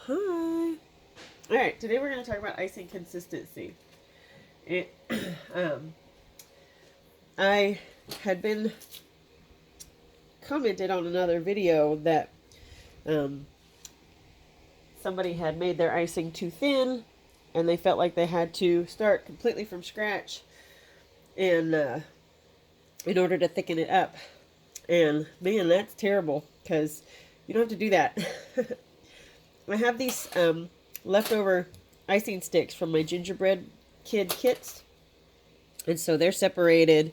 Hi. All right, today we're going to talk about icing consistency. It, um, I had been commented on another video that um, somebody had made their icing too thin, and they felt like they had to start completely from scratch and in order to thicken it up. And man, that's terrible because you don't have to do that. I have these leftover icing sticks from my gingerbread kid kits, and so they're separated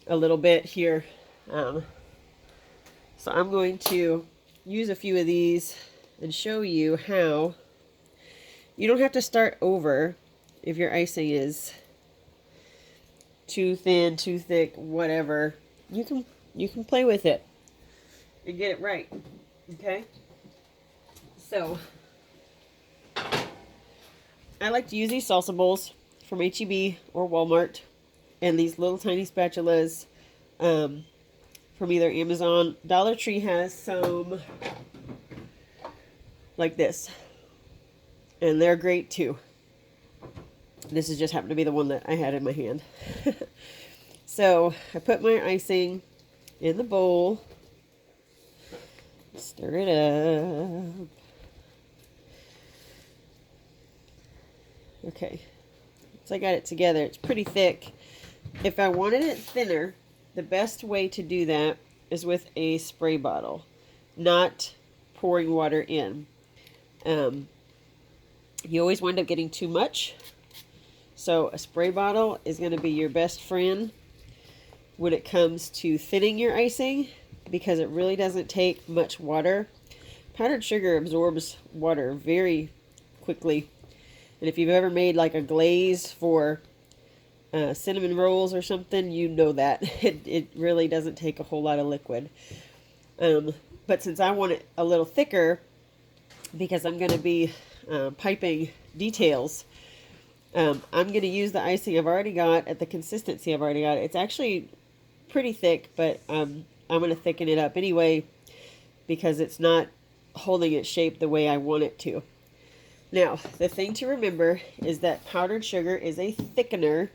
a little bit here. So I'm going to use a few of these and show you how you don't have to start over if your icing is too thin, too thick, whatever. You can play with it and get it right. Okay? So I like to use these salsa bowls from H-E-B or Walmart, and these little tiny spatulas from either Amazon. Dollar Tree has some like this, and they're great too. This is just happened to be the one that I had in my hand. So I put my icing in the bowl, stir it up. Okay, so I got it together. It's pretty thick. If I wanted it thinner, the best way to do that is with a spray bottle, not pouring water in. You always wind up getting too much. So a spray bottle is going to be your best friend when it comes to thinning your icing, because it really doesn't take much water. Powdered sugar absorbs water very quickly. And if you've ever made like a glaze for cinnamon rolls or something, you know that. It really doesn't take a whole lot of liquid. But since I want it a little thicker, because I'm going to be piping details, I'm going to use the icing I've already got at the consistency I've already got. It's actually pretty thick, but I'm going to thicken it up anyway because it's not holding its shape the way I want it to. Now, the thing to remember is that powdered sugar is a thickener,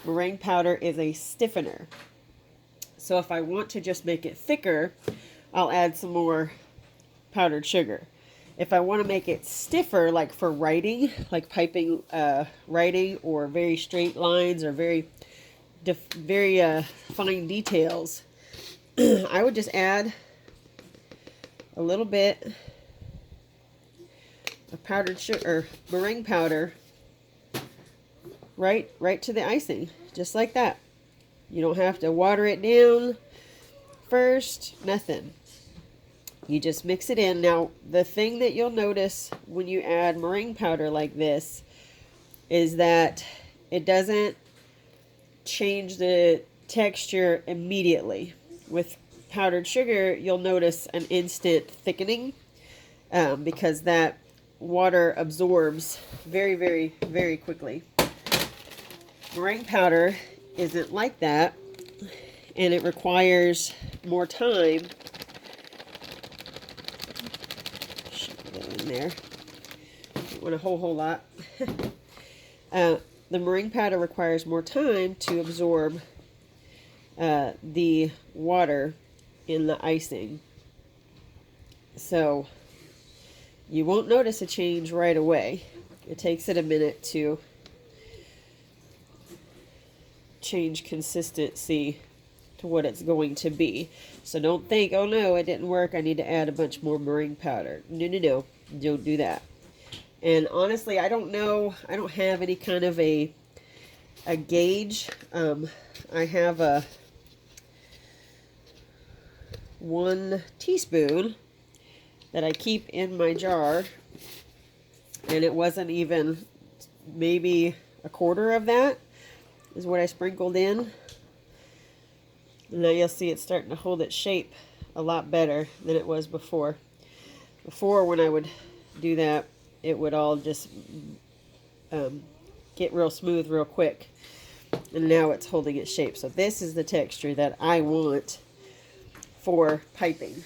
meringue powder is a stiffener. So if I want to just make it thicker, I'll add some more powdered sugar. If I want to make it stiffer, like for writing, like piping writing, or very straight lines, or very fine details, I would just add a little bit of powdered sugar, or meringue powder, right to the icing, just like that. You don't have to water it down first, nothing. You just mix it in. Now, the thing that you'll notice when you add meringue powder like this is that it doesn't change the texture immediately. With powdered sugar, you'll notice an instant thickening because that water absorbs very, very, very quickly. Meringue powder isn't like that, and it requires more time. Shove that in there. Don't want a whole lot. The meringue powder requires more time to absorb the water in the icing. So you won't notice a change right away. It takes it a minute to change consistency to what it's going to be. So don't think, oh no, it didn't work, I need to add a bunch more meringue powder. No, don't do that. And honestly, I don't know, I don't have any kind of a gauge. I have a 1 teaspoon that I keep in my jar, and it wasn't even, maybe a quarter of that is what I sprinkled in. And now you'll see it's starting to hold its shape a lot better than it was before. Before, when I would do that, it would all just get real smooth real quick. And now it's holding its shape. So this is the texture that I want for piping.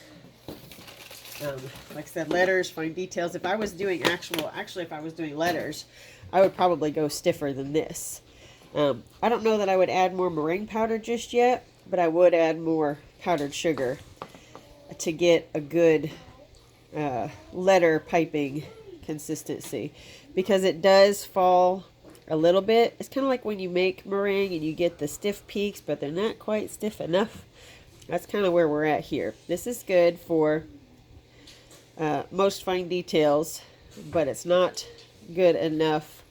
Like I said, letters, fine details. If I was doing actually, if I was doing letters, I would probably go stiffer than this. I don't know that I would add more meringue powder just yet, but I would add more powdered sugar to get a good letter piping consistency, because it does fall a little bit. It's kind of like when you make meringue and you get the stiff peaks, but they're not quite stiff enough. That's kind of where we're at here. This is good for most fine details, but it's not good enough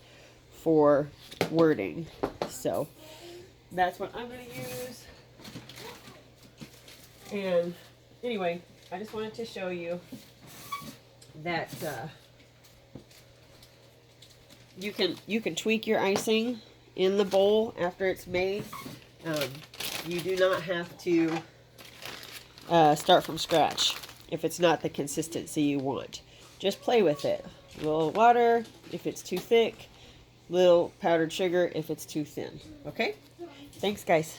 for wording. So that's what I'm going to use. And anyway, I just wanted to show you that you can tweak your icing in the bowl after it's made. You do not have to start from scratch if it's not the consistency you want. Just play with it. A little water if it's too thick, little powdered sugar if it's too thin. Okay? Thanks, guys.